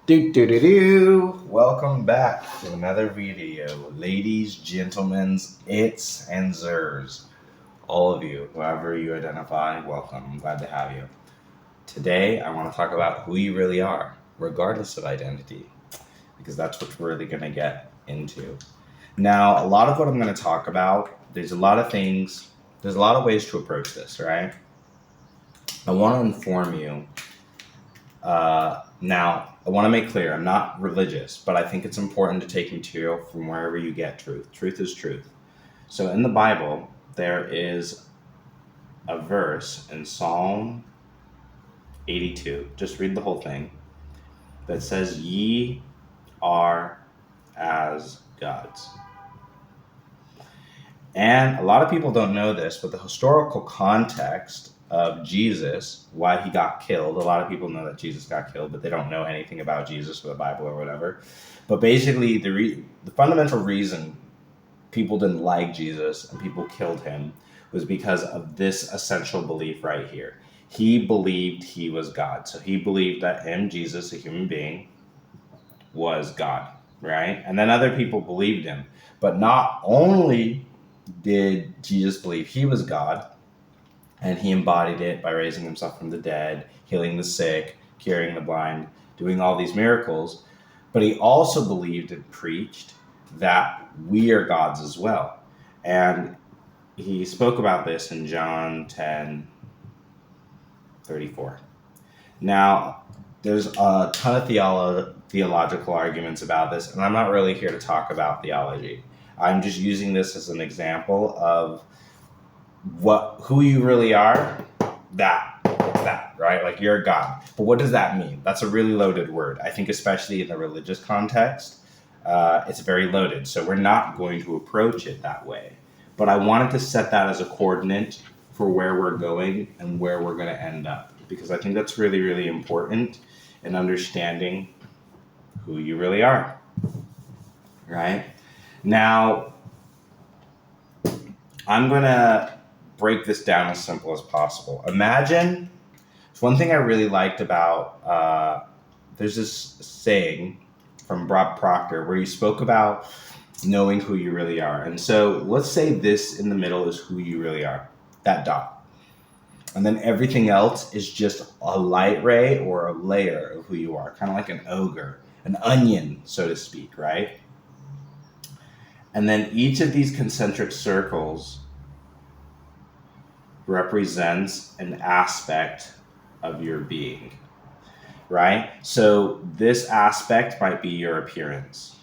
Welcome back to another video. Ladies, gentlemen, its and zers. All of you, whoever you identify, welcome. I'm glad to have you. Today, I want to talk about who you really are, regardless of identity, because that's what we're really going to get into. Now, a lot of what I'm going to talk about, there's a lot of ways to approach this, right? I want to inform you. Now, I want to make clear, I'm not religious, but I think it's important to take material from wherever you get truth. Truth is truth. So in the Bible, there is a verse in Psalm 82, just read the whole thing, that says, "Ye are as gods." And a lot of people don't know this, but the historical context of Jesus, why he got killed. A lot of people know that Jesus got killed, but they don't know anything about Jesus or the Bible or whatever. But basically, the fundamental reason people didn't like Jesus and people killed him was because of this essential belief right here. He believed he was God. So he believed that him, Jesus, a human being, was God, right? And then other people believed him. But not only did Jesus believe he was God, and he embodied it by raising himself from the dead, healing the sick, curing the blind, doing all these miracles. But he also believed and preached that we are gods as well. And he spoke about this in John 10:34. Now, there's a ton of theological arguments about this, and I'm not really here to talk about theology. I'm just using this as an example of who you really are. That, right? Like, you're a god. But what does that mean? That's a really loaded word. I think especially in the religious context, it's very loaded. So we're not going to approach it that way. But I wanted to set that as a coordinate for where we're going and where we're going to end up, because I think that's really, really important in understanding who you really are, right? Now, I'm going to break this down as simple as possible. Imagine, one thing I really liked about, there's this saying from Bob Proctor where he spoke about knowing who you really are. And so let's say this in the middle is who you really are, that dot. And then everything else is just a light ray or a layer of who you are, kind of like an ogre, an onion, so to speak, right? And then each of these concentric circles represents an aspect of your being, right? So this aspect might be your appearance,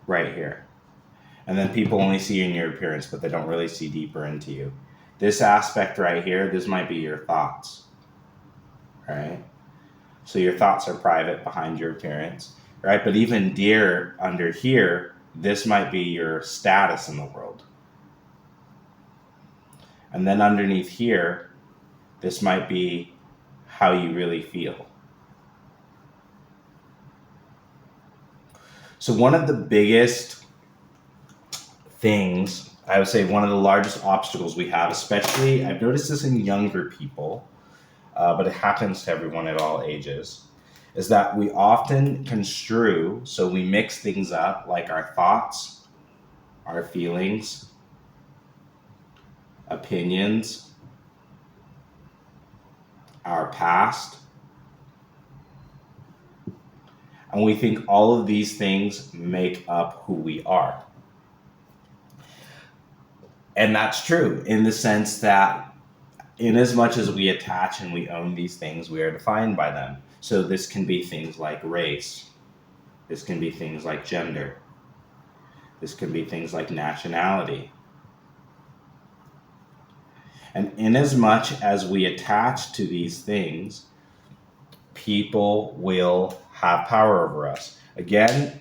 right here. And then people only see you in your appearance, but they don't really see deeper into you. This aspect right here, this might be your thoughts, right? So your thoughts are private behind your appearance, right? But even dear under here, this might be your status in the world. And then underneath here, this might be how you really feel. So one of the biggest things, I would say one of the largest obstacles we have, especially, I've noticed this in younger people, but it happens to everyone at all ages, is that we often construe, so we mix things up, like our thoughts, our feelings, opinions, our past, and we think all of these things make up who we are. And that's true in the sense that in as much as we attach and we own these things, we are defined by them. So this can be things like race. This can be things like gender. This can be things like nationality. And in as much as we attach to these things, people will have power over us. Again,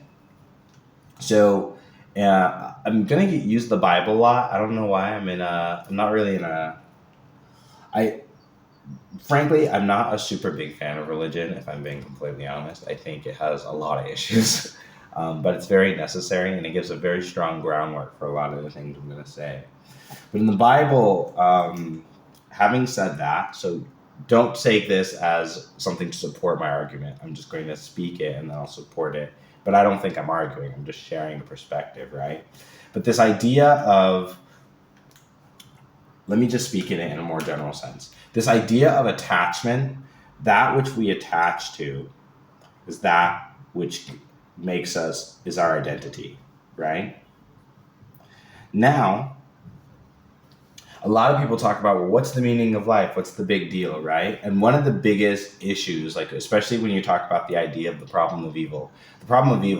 so I'm going to use the Bible a lot. I don't know why. I'm not really in a, frankly, I'm not a super big fan of religion, if I'm being completely honest. I think it has a lot of issues, but it's very necessary, and it gives a very strong groundwork for a lot of the things I'm going to say. But in the Bible, having said that, so don't take this as something to support my argument. I'm just going to speak it and then I'll support it. But I don't think I'm arguing. I'm just sharing a perspective, right? But this idea of, let me just speak in it in a more general sense. This idea of attachment, that which we attach to is that which makes us, is our identity, right? Now, a lot of people talk about, well, what's the meaning of life? What's the big deal, right? And one of the biggest issues, like especially when you talk about the idea of the problem of evil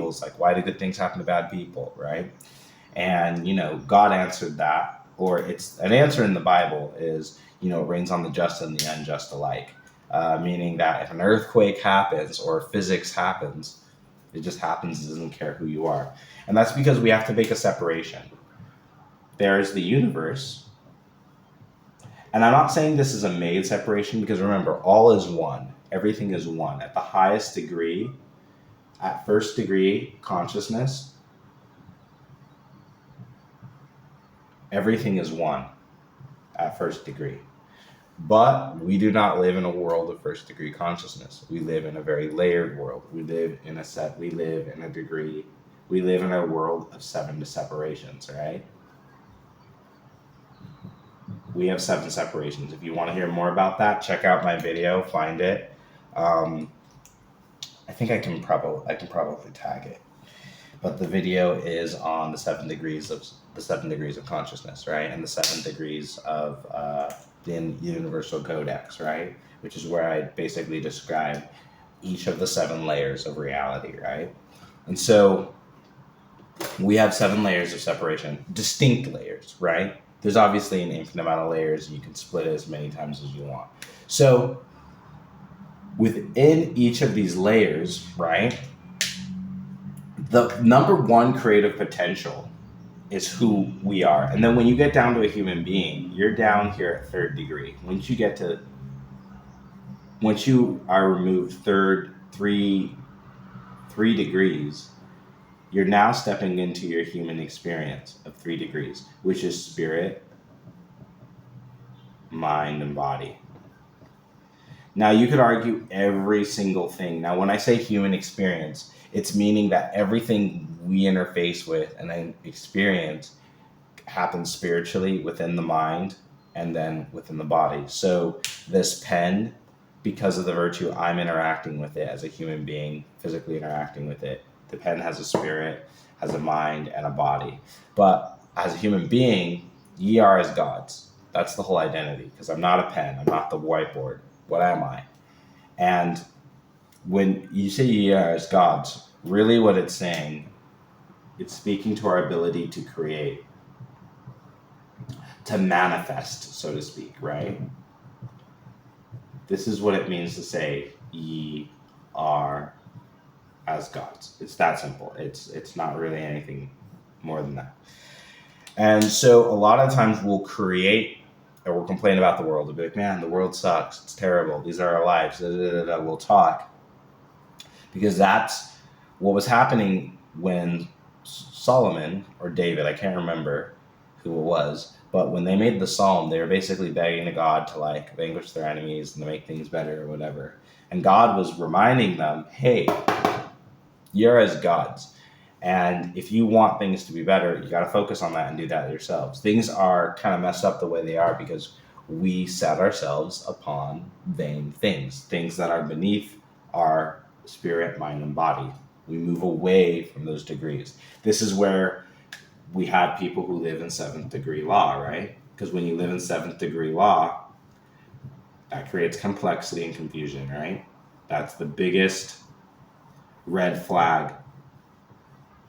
is like, why do good things happen to bad people, right? And, God answered that, or it's an answer in the Bible is, it rains on the just and the unjust alike. Meaning that if an earthquake happens or physics happens, it just happens. It doesn't care who you are. And that's because we have to make a separation. There's the universe. And I'm not saying this is a made separation, because remember, all is one. Everything is one. At the highest degree, at first degree consciousness, everything is one at first degree. But we do not live in a world of first degree consciousness. We live in a very layered world. We live in a world of 7 separations, right? We have 7 separations. If you want to hear more about that, check out my video, find it. I think I can probably tag it. But the video is on the 7 degrees of consciousness, right? And the 7 degrees of the Universal Codex, right? Which is where I basically describe each of the 7 layers of reality, right? And so we have 7 layers of separation, distinct layers, right? There's obviously an infinite amount of layers, and you can split it as many times as you want. So within each of these layers, right, the number one creative potential is who we are. And then when you get down to a human being, you're down here at 3rd degree. Once you are removed 3 degrees, you're now stepping into your human experience of 3 degrees, which is spirit, mind, and body. Now, you could argue every single thing. Now, when I say human experience, it's meaning that everything we interface with and then experience happens spiritually within the mind and then within the body. So this pen, because of the virtue I'm interacting with it as a human being, physically interacting with it, the pen has a spirit, has a mind, and a body. But as a human being, ye are as gods. That's the whole identity, because I'm not a pen. I'm not the whiteboard. What am I? And when you say ye are as gods, really what it's saying, it's speaking to our ability to create, to manifest, so to speak, right? This is what it means to say ye are as gods. It's that simple. It's not really anything more than that. And so a lot of times we'll create, or we'll complain about the world. We'll be like, man, the world sucks. It's terrible. These are our lives. We'll talk. Because that's what was happening when Solomon or David, I can't remember who it was, but when they made the psalm, they were basically begging to God to like vanquish their enemies and to make things better or whatever. And God was reminding them, hey, you're as gods. And if you want things to be better, you got to focus on that and do that yourselves. Things are kind of messed up the way they are because we set ourselves upon vain things that are beneath our spirit, mind, and body. We move away from those degrees. This is where we have people who live in 7th degree law, right? Because when you live in 7th degree law, that creates complexity and confusion, right? That's the biggest red flag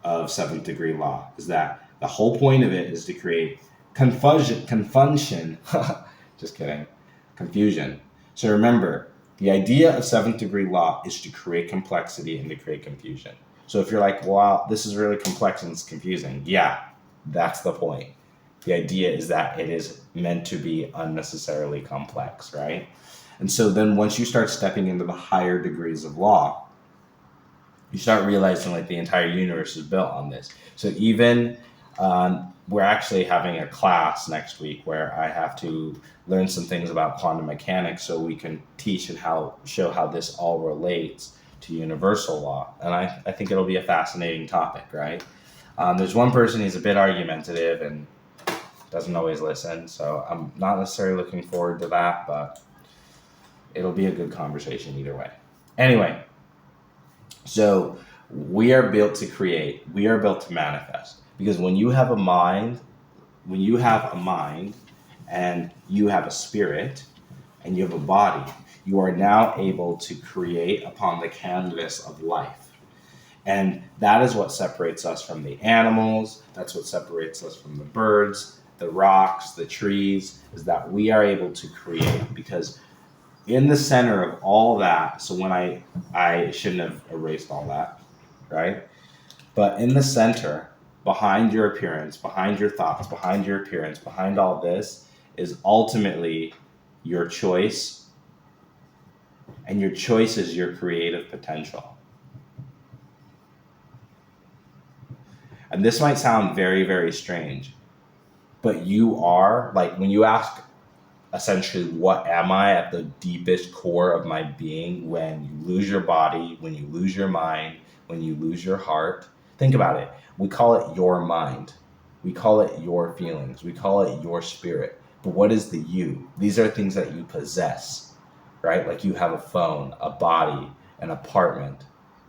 of 7th degree law, is that the whole point of it is to create confusion, just kidding, confusion. So remember, the idea of 7th degree law is to create complexity and to create confusion. So if you're like, wow, this is really complex and it's confusing, yeah, that's the point. The idea is that it is meant to be unnecessarily complex, right? And so then once you start stepping into the higher degrees of law, you start realizing like the entire universe is built on this. So even we're actually having a class next week where I have to learn some things about quantum mechanics so we can teach and show how this all relates to universal law. And I think it'll be a fascinating topic, right? There's one person who's a bit argumentative and doesn't always listen, so I'm not necessarily looking forward to that, but it'll be a good conversation either way. Anyway, so we are built to create, we are built to manifest. Because when you have a mind and you have a spirit and you have a body, you are now able to create upon the canvas of life. And that is what separates us from the animals. That's what separates us from the birds, the rocks, the trees, is that we are able to create. Because in the center of all that, so when I shouldn't have erased all that, right? But in the center, behind your appearance, behind your thoughts, behind your appearance, behind all this is ultimately your choice. And your choice is your creative potential. And this might sound very, very strange, but you are, like, when you ask essentially, what am I at the deepest core of my being, when you lose your body, when you lose your mind, when you lose your heart, think about it. We call it your mind. We call it your feelings. We call it your spirit. But what is the you? These are things that you possess, right? Like you have a phone, a body, an apartment,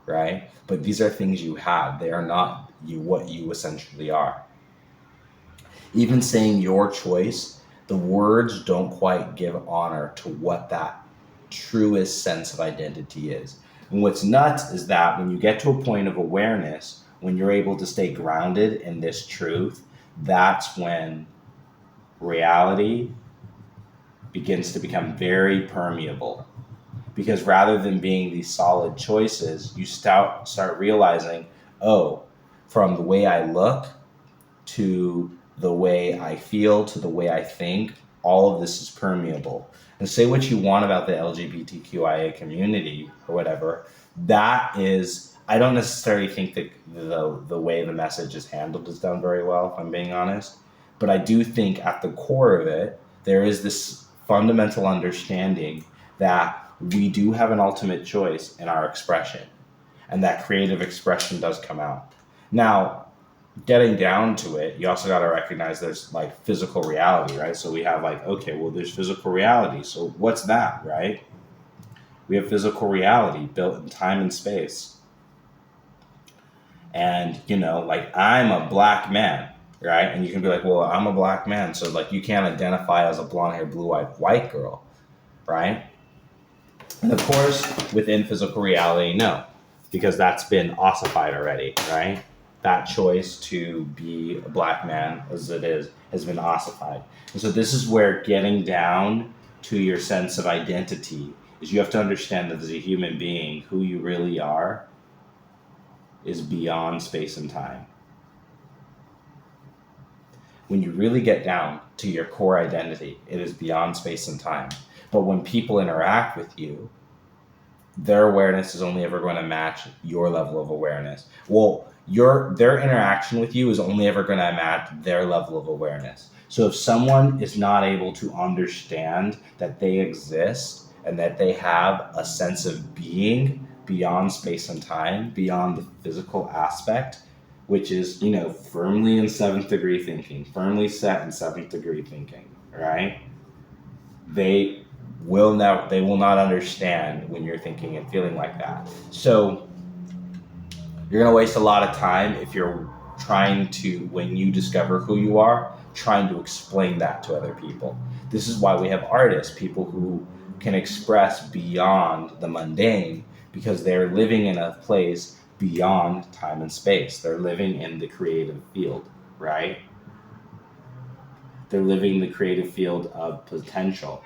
right? But these are things you have. They are not you, what you essentially are. Even saying your choice, the words don't quite give honor to what that truest sense of identity is. And what's nuts is that when you get to a point of awareness, when you're able to stay grounded in this truth, that's when reality begins to become very permeable. Because rather than being these solid choices, you start realizing, oh, from the way I look to the way I feel to the way I think, all of this is permeable. And say what you want about the LGBTQIA community or whatever, that is, I don't necessarily think that the way the message is handled is done very well, if I'm being honest. But I do think at the core of it, there is this fundamental understanding that we do have an ultimate choice in our expression, and that creative expression does come out. Now, getting down to it, you also got to recognize there's like physical reality, right? So we have like, okay, well, there's physical reality. So what's that, right? We have physical reality built in time and space. And, you know, like I'm a black man, right? And you can be like, well, I'm a black man. So like you can't identify as a blonde-haired, blue-eyed white girl, right? And of course, within physical reality, no, because that's been ossified already, right? That choice to be a black man as it is has been ossified. And so this is where getting down to your sense of identity is you have to understand that as a human being, who you really are is beyond space and time. When you really get down to your core identity, it is beyond space and time. But when people interact with you, their awareness is only ever going to match your level of awareness. Well, their interaction with you is only ever going to match their level of awareness. So if someone is not able to understand that they exist and that they have a sense of being beyond space and time, beyond the physical aspect, which is, you know, firmly in seventh degree thinking, firmly set in seventh degree thinking, right? They will not understand when you're thinking and feeling like that. So you're going to waste a lot of time if you're trying to, when you discover who you are, trying to explain that to other people. This is why we have artists, people who can express beyond the mundane, because they're living in a place beyond time and space. They're living in the creative field, right? They're living the creative field of potential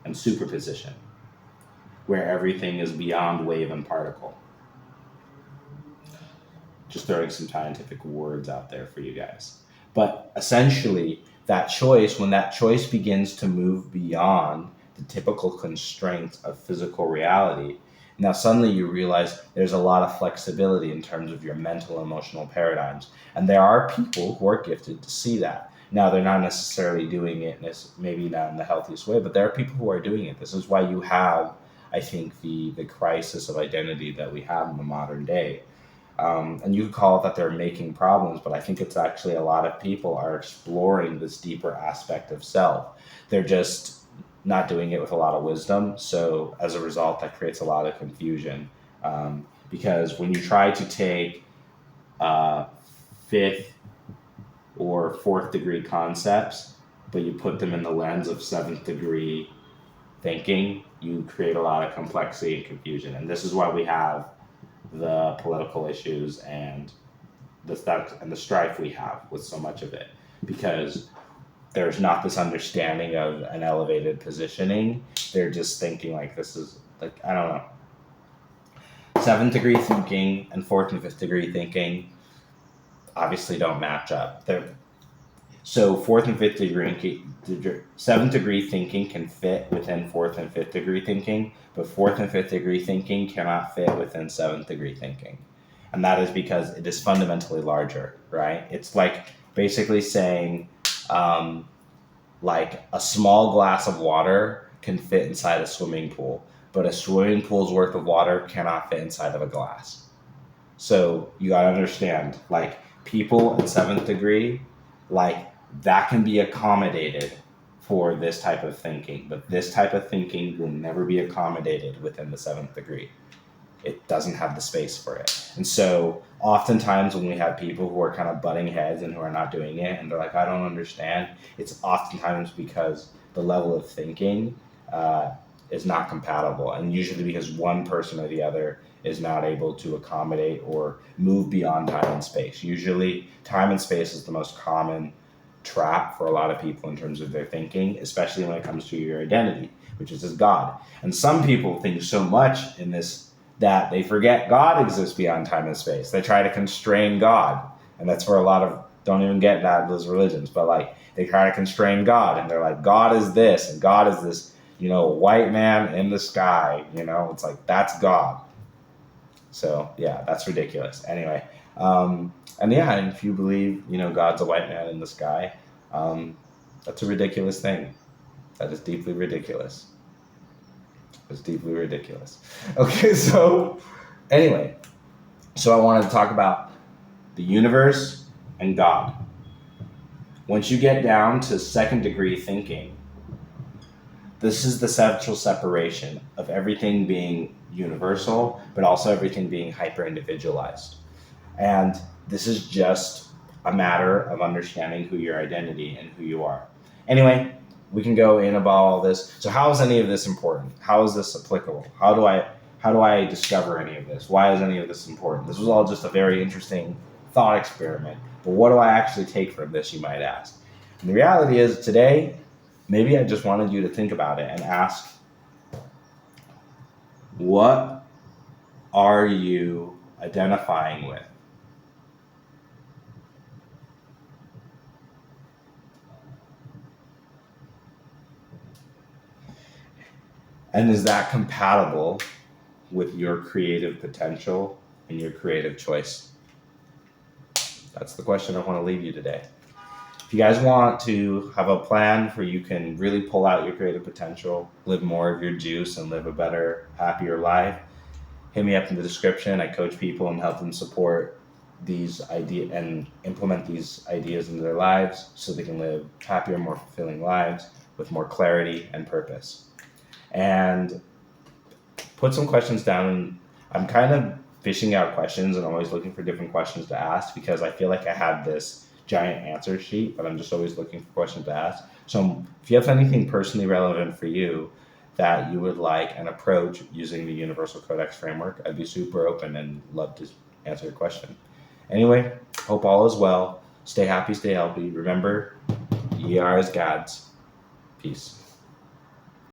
and superposition, where everything is beyond wave and particle. Just throwing some scientific words out there for you guys. But essentially, that choice, when that choice begins to move beyond the typical constraints of physical reality, Now suddenly you realize there's a lot of flexibility in terms of your mental and emotional paradigms. And there are people who are gifted to see that. Now they're not necessarily doing it maybe not in the healthiest way, but there are people who are doing it. This is why you have, I think, the crisis of identity that we have in the modern day. And you could call it that they're making problems, but I think it's actually a lot of people are exploring this deeper aspect of self. They're just not doing it with a lot of wisdom. So as a result, that creates a lot of confusion. Because when you try to take fifth or fourth degree concepts, but you put them in the lens of seventh degree thinking, you create a lot of complexity and confusion. And this is why we have the political issues and the strife we have with so much of it, because there's not this understanding of an elevated positioning. They're just thinking like, this is like, I don't know, seventh degree thinking and fourth and fifth degree thinking obviously don't match up. So fourth and fifth degree, seventh degree thinking can fit within fourth and fifth degree thinking, but fourth and fifth degree thinking cannot fit within seventh degree thinking. And that is because it is fundamentally larger, right? It's like basically saying, like a small glass of water can fit inside a swimming pool, but a swimming pool's worth of water cannot fit inside of a glass. So you gotta understand, like people in seventh degree, like that can be accommodated for this type of thinking, but this type of thinking will never be accommodated within the seventh degree. It doesn't have the space for it. And so oftentimes when we have people who are kind of butting heads and who are not doing it, and they're like, I don't understand, it's oftentimes because the level of thinking is not compatible, and usually because one person or the other is not able to accommodate or move beyond time and space. Usually time and space is the most common trap for a lot of people in terms of their thinking, especially when it comes to your identity, which is as God. And some people think so much in this that they forget God exists beyond time and space. They try to constrain God. And that's where a lot of don't even get that those religions, but like they try to constrain God, and they're like, God is this and God is this, white man in the sky, it's like, that's God. So yeah, that's ridiculous. Anyway, and if you believe, God's a white man in the sky, that's a ridiculous thing. That is deeply ridiculous. It's deeply ridiculous. Okay, so anyway, so I wanted to talk about the universe and God. Once you get down to second degree thinking, this is the central separation of everything being universal, but also everything being hyper-individualized. And this is just a matter of understanding who your identity and who you are. Anyway, we can go in about all this. So how is any of this important? How is this applicable? How do I discover any of this? Why is any of this important? This was all just a very interesting thought experiment. But what do I actually take from this, you might ask? And the reality is today, maybe I just wanted you to think about it and ask, what are you identifying with? And is that compatible with your creative potential and your creative choice? That's the question I want to leave you today. If you guys want to have a plan where you can really pull out your creative potential, live more of your juice, and live a better, happier life, hit me up in the description. I coach people and help them support these ideas and implement these ideas into their lives so they can live happier, more fulfilling lives with more clarity and purpose. And put some questions down. I'm kind of fishing out questions and always looking for different questions to ask, because I feel like I have this giant answer sheet, but I'm just always looking for questions to ask. So if you have anything personally relevant for you that you would like an approach using the Universal Codex framework, I'd be super open and love to answer your question. Anyway, hope all is well. Stay happy, stay healthy. Remember, ye are as gods. Peace.